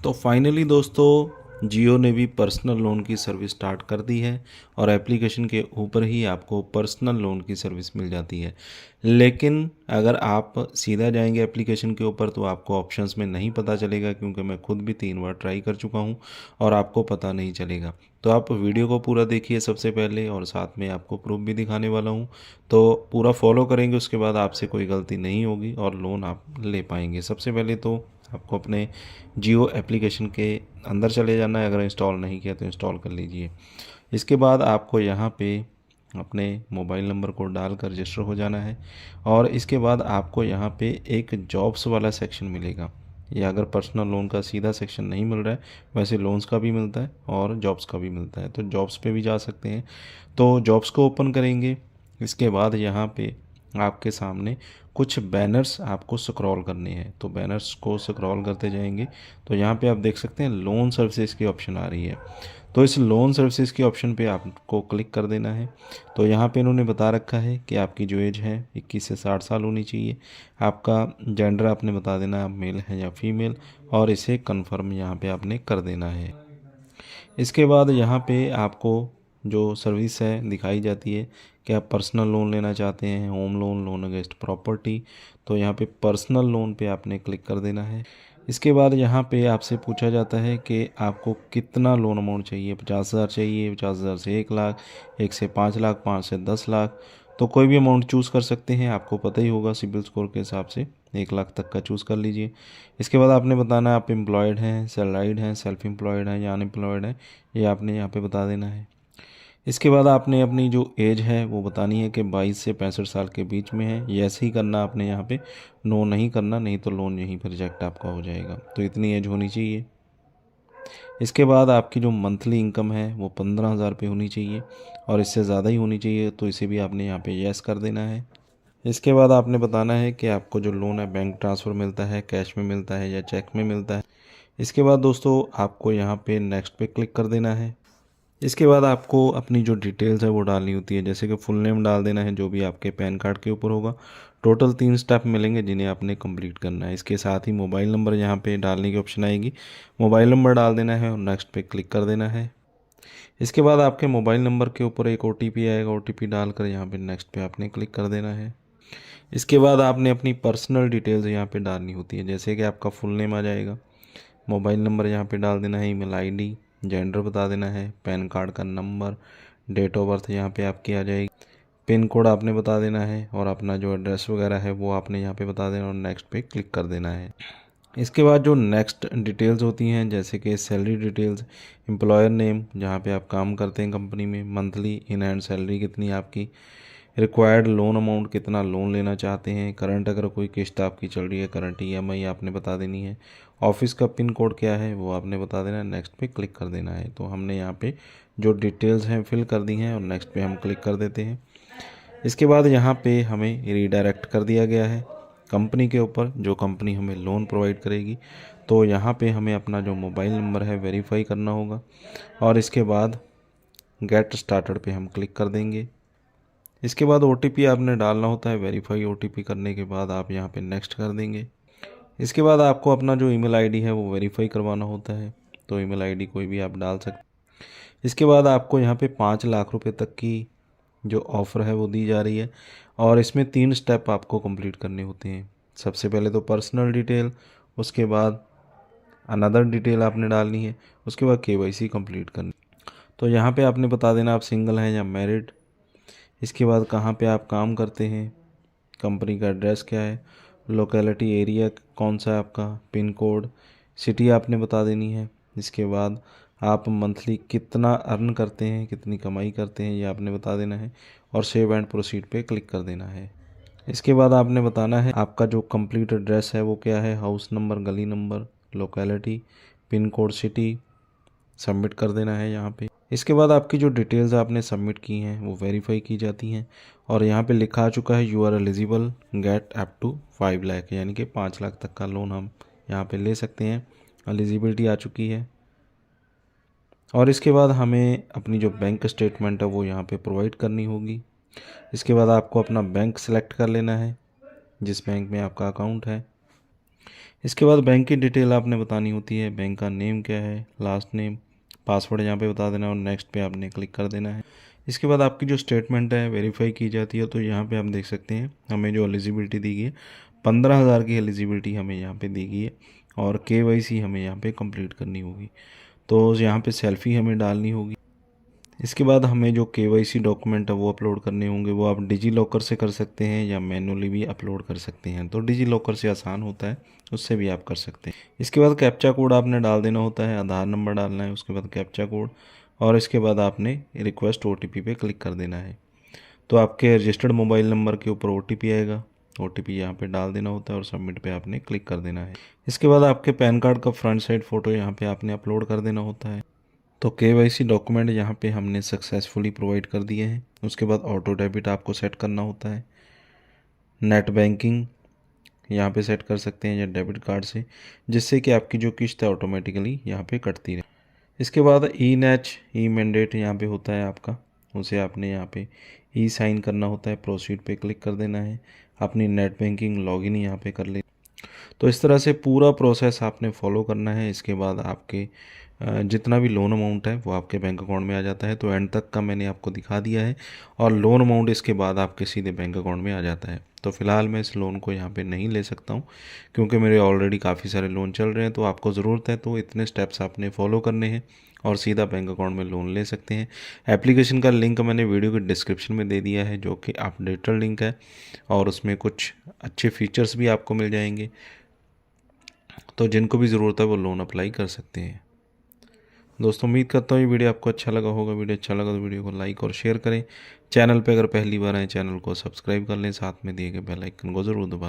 तो फाइनली दोस्तों जियो ने भी पर्सनल लोन की सर्विस स्टार्ट कर दी है और एप्लीकेशन के ऊपर ही आपको पर्सनल लोन की सर्विस मिल जाती है। लेकिन अगर आप सीधा जाएंगे एप्लीकेशन के ऊपर तो आपको ऑप्शंस में नहीं पता चलेगा, क्योंकि मैं खुद भी 3 बार ट्राई कर चुका हूं और आपको पता नहीं चलेगा। तो आप वीडियो को पूरा देखिए सबसे पहले, और साथ में आपको प्रूफ भी दिखाने वाला हूं। तो पूरा फॉलो करेंगे, उसके बाद आपसे कोई गलती नहीं होगी और लोन आप ले पाएंगे। सबसे पहले तो आपको अपने जियो एप्लीकेशन के अंदर चले जाना है। अगर इंस्टॉल नहीं किया तो इंस्टॉल कर लीजिए। इसके बाद आपको यहाँ पे अपने मोबाइल नंबर को डालकर रजिस्टर हो जाना है और इसके बाद आपको यहाँ पे एक जॉब्स वाला सेक्शन मिलेगा। या अगर पर्सनल लोन का सीधा सेक्शन नहीं मिल रहा है, वैसे लोन्स का भी मिलता है और जॉब्स का भी मिलता है, तो जॉब्स पे भी जा सकते हैं। तो जॉब्स को ओपन करेंगे। इसके बाद यहाँ पे आपके सामने कुछ बैनर्स आपको स्क्रॉल करने हैं, तो बैनर्स को स्क्रॉल करते जाएंगे तो यहाँ पे आप देख सकते हैं लोन सर्विसेज की ऑप्शन आ रही है। तो इस लोन सर्विसेज के ऑप्शन पे आपको क्लिक कर देना है। तो यहाँ पे इन्होंने बता रखा है कि आपकी जो एज है 21 से 60 साल होनी चाहिए। आपका जेंडर आपने बता देना, आप मेल है या फीमेल, और इसे कन्फर्म यहाँ पे आपने कर देना है। इसके बाद यहाँ पे आपको जो सर्विस है दिखाई जाती है कि आप पर्सनल लोन लेना चाहते हैं, home loan, loan against property. तो यहाँ पे पर्सनल लोन पे आपने क्लिक कर देना है। इसके बाद यहाँ पे आपसे पूछा जाता है कि आपको कितना लोन अमाउंट चाहिए। 50,000 चाहिए, 50,000 से 1 लाख, 1 से 5 लाख, 5 से 10 लाख। तो कोई भी अमाउंट चूज़ कर सकते हैं, आपको पता ही होगा सिबिल स्कोर के हिसाब से 1 लाख तक का चूज़ कर लीजिए। इसके बाद आपने बताना है आप एम्प्लॉयड हैं, सैलराइड हैं, सेल्फ एम्प्लॉयड हैं या अनएम्प्लॉयड हैं, ये आपने यहाँ पे बता देना है। इसके बाद आपने अपनी जो एज है वो बतानी है कि 22 से 65 साल के बीच में है। यस ही करना आपने यहाँ पे, नो नहीं करना, नहीं तो लोन यहीं पर रिजेक्ट आपका हो जाएगा। तो इतनी एज होनी चाहिए। इसके बाद आपकी जो मंथली इनकम है वो 15,000 रुपये होनी चाहिए और इससे ज़्यादा ही होनी चाहिए, तो इसे भी आपने यहाँ पे यस कर देना है। इसके बाद आपने बताना है कि आपको जो लोन है बैंक ट्रांसफ़र मिलता है, कैश में मिलता है या चेक में मिलता है। इसके बाद दोस्तों आपको यहाँ पे नेक्स्ट पे क्लिक कर देना है। इसके बाद आपको अपनी जो डिटेल्स है वो डालनी होती है, जैसे कि फुल नेम डाल देना है जो भी आपके पैन कार्ड के ऊपर होगा। टोटल 3 स्टेप मिलेंगे जिन्हें आपने कंप्लीट करना है। इसके साथ ही मोबाइल नंबर यहाँ पे डालने की ऑप्शन आएगी, मोबाइल नंबर डाल देना है और नेक्स्ट पे क्लिक कर देना है। इसके बाद आपके मोबाइल नंबर के ऊपर एक OTP आएगा, OTP डालकर यहाँ पे नेक्स्ट पे आपने क्लिक कर देना है। इसके बाद आपने अपनी पर्सनल डिटेल्स यहाँ पे डालनी होती है, जैसे कि आपका फुल नेम आ जाएगा, मोबाइल नंबर यहाँ पे डाल देना है, ईमेल आईडी, जेंडर बता देना है, पैन कार्ड का नंबर, डेट ऑफ बर्थ यहाँ पे आपकी आ जाएगी, पिन कोड आपने बता देना है और अपना जो एड्रेस वगैरह है वो आपने यहाँ पे बता देना और नेक्स्ट पे क्लिक कर देना है। इसके बाद जो नेक्स्ट डिटेल्स होती हैं, जैसे कि सैलरी डिटेल्स, एम्प्लॉयर नेम जहाँ पे आप काम करते हैं कंपनी में, मंथली इन हैंड सैलरी कितनी है आपकी, रिक्वायर्ड लोन अमाउंट कितना लोन लेना चाहते हैं, करंट अगर कोई किस्त आपकी चल रही है, करंट EMI आपने बता देनी है, ऑफिस का पिन कोड क्या है वो आपने बता देना है, नेक्स्ट पे क्लिक कर देना है। तो हमने यहाँ पे जो डिटेल्स हैं फिल कर दी हैं और नेक्स्ट पे हम क्लिक कर देते हैं। इसके बाद यहाँ पे हमें रीडायरेक्ट कर दिया गया है कंपनी के ऊपर, जो कंपनी हमें लोन प्रोवाइड करेगी। तो यहाँ पे हमें अपना जो मोबाइल नंबर है वेरीफाई करना होगा और इसके बाद गेट स्टार्टेड पे हम क्लिक कर देंगे। इसके बाद OTP आपने डालना होता है, वेरीफाई OTP करने के बाद आप यहाँ पे नेक्स्ट कर देंगे। इसके बाद आपको अपना जो ईमेल आईडी है वो वेरीफाई करवाना होता है, तो ईमेल आईडी कोई भी आप डाल सकते। इसके बाद आपको यहाँ पे 5 लाख रुपए तक की जो ऑफ़र है वो दी जा रही है और इसमें 3 स्टेप आपको कंप्लीट करने होते हैं। सबसे पहले तो पर्सनल डिटेल, उसके बाद अनदर डिटेल आपने डालनी है, उसके बाद KYC कंप्लीट करनी। तो यहाँ पे आपने बता देना आप सिंगल हैं या मैरिड। इसके बाद कहाँ पे आप काम करते हैं, कंपनी का एड्रेस क्या है, लोकेलिटी एरिया कौन सा है आपका, पिन कोड, सिटी आपने बता देनी है। इसके बाद आप मंथली कितना अर्न करते हैं, कितनी कमाई करते हैं, ये आपने बता देना है और सेव एंड प्रोसीड पे क्लिक कर देना है। इसके बाद आपने बताना है आपका जो कंप्लीट एड्रेस है वो क्या है, हाउस नंबर, गली number, locality, pin code, city, submit कर देना है यहाँ पे। इसके बाद आपकी जो डिटेल्स आपने सबमिट की हैं वो वेरीफाई की जाती हैं और यहाँ पे लिखा आ चुका है you are eligible get up to 5 lakh, यानी कि 5 लाख तक का लोन हम यहाँ पे ले सकते हैं। एलिजिबिलिटी आ चुकी है और इसके बाद हमें अपनी जो बैंक स्टेटमेंट है वो यहाँ पे प्रोवाइड करनी होगी। इसके बाद आपको अपना बैंक सेलेक्ट कर लेना है, जिस बैंक में आपका अकाउंट है। इसके बाद बैंक की डिटेल आपने बतानी होती है, बैंक का नेम क्या है, लास्ट नेम, पासवर्ड यहाँ पे बता देना और नेक्स्ट पे आपने क्लिक कर देना है। इसके बाद आपकी जो स्टेटमेंट है वेरीफाई की जाती है, तो यहाँ पे आप देख सकते हैं हमें जो एलिजिबिलिटी दी गई है 15,000 की एलिजिबिलिटी हमें यहाँ पे दी गई है और KYC हमें यहाँ पे कंप्लीट करनी होगी। तो यहाँ पे सेल्फ़ी हमें डालनी होगी। इसके बाद हमें जो KYC डॉक्यूमेंट है वो अपलोड करने होंगे, वो आप डिजी लॉकर से कर सकते हैं या मैनुअली भी अपलोड कर सकते हैं। तो डिजी लॉकर से आसान होता है, उससे भी आप कर सकते हैं। इसके बाद कैप्चा कोड आपने डाल देना होता है, आधार नंबर डालना है, उसके बाद कैप्चा कोड और इसके बाद आपने रिक्वेस्ट OTP पे क्लिक कर देना है। तो आपके रजिस्टर्ड मोबाइल नंबर के ऊपर OTP आएगा, OTP यहाँ पे डाल देना होता है और सबमिट पे आपने क्लिक कर देना है। इसके बाद आपके पैन कार्ड का फ्रंट साइड फ़ोटो यहाँ पे आपने अपलोड कर देना होता है। तो KYC डॉक्यूमेंट यहाँ पे हमने सक्सेसफुली प्रोवाइड कर दिए हैं। उसके बाद ऑटो डेबिट आपको सेट करना होता है, नेट बैंकिंग यहाँ पे सेट कर सकते हैं या डेबिट कार्ड से, जिससे कि आपकी जो किस्त है ऑटोमेटिकली यहाँ पे कटती रहे। इसके बाद ई मैंडेट यहाँ पे होता है आपका, उसे आपने यहाँ पे साइन करना होता है, प्रोसीड पे क्लिक कर देना है, अपनी नेट बैंकिंग लॉगिन यहाँ पे कर ले। तो इस तरह से पूरा प्रोसेस आपने फॉलो करना है। इसके बाद आपके जितना भी लोन अमाउंट है वो आपके बैंक अकाउंट में आ जाता है। तो एंड तक का मैंने आपको दिखा दिया है और लोन अमाउंट इसके बाद आपके सीधे बैंक अकाउंट में आ जाता है। तो फ़िलहाल मैं इस लोन को यहाँ पे नहीं ले सकता हूँ क्योंकि मेरे ऑलरेडी काफ़ी सारे लोन चल रहे हैं। तो आपको ज़रूरत है तो इतने स्टेप्स आपने फॉलो करने हैं और सीधा बैंक अकाउंट में लोन ले सकते हैं। एप्लीकेशन का लिंक मैंने वीडियो के डिस्क्रिप्शन में दे दिया है, जो कि अपडेटेड लिंक है और उसमें कुछ अच्छे फीचर्स भी आपको मिल जाएंगे। तो जिनको भी ज़रूरत है वो लोन अप्लाई कर सकते हैं। दोस्तों उम्मीद करता हूँ ये वीडियो आपको अच्छा लगा होगा। वीडियो अच्छा लगा तो वीडियो को लाइक और शेयर करें। चैनल पे अगर पहली बार आए चैनल को सब्सक्राइब कर लें, साथ में दिए गए बेल आइकन को ज़रूर दबा दें।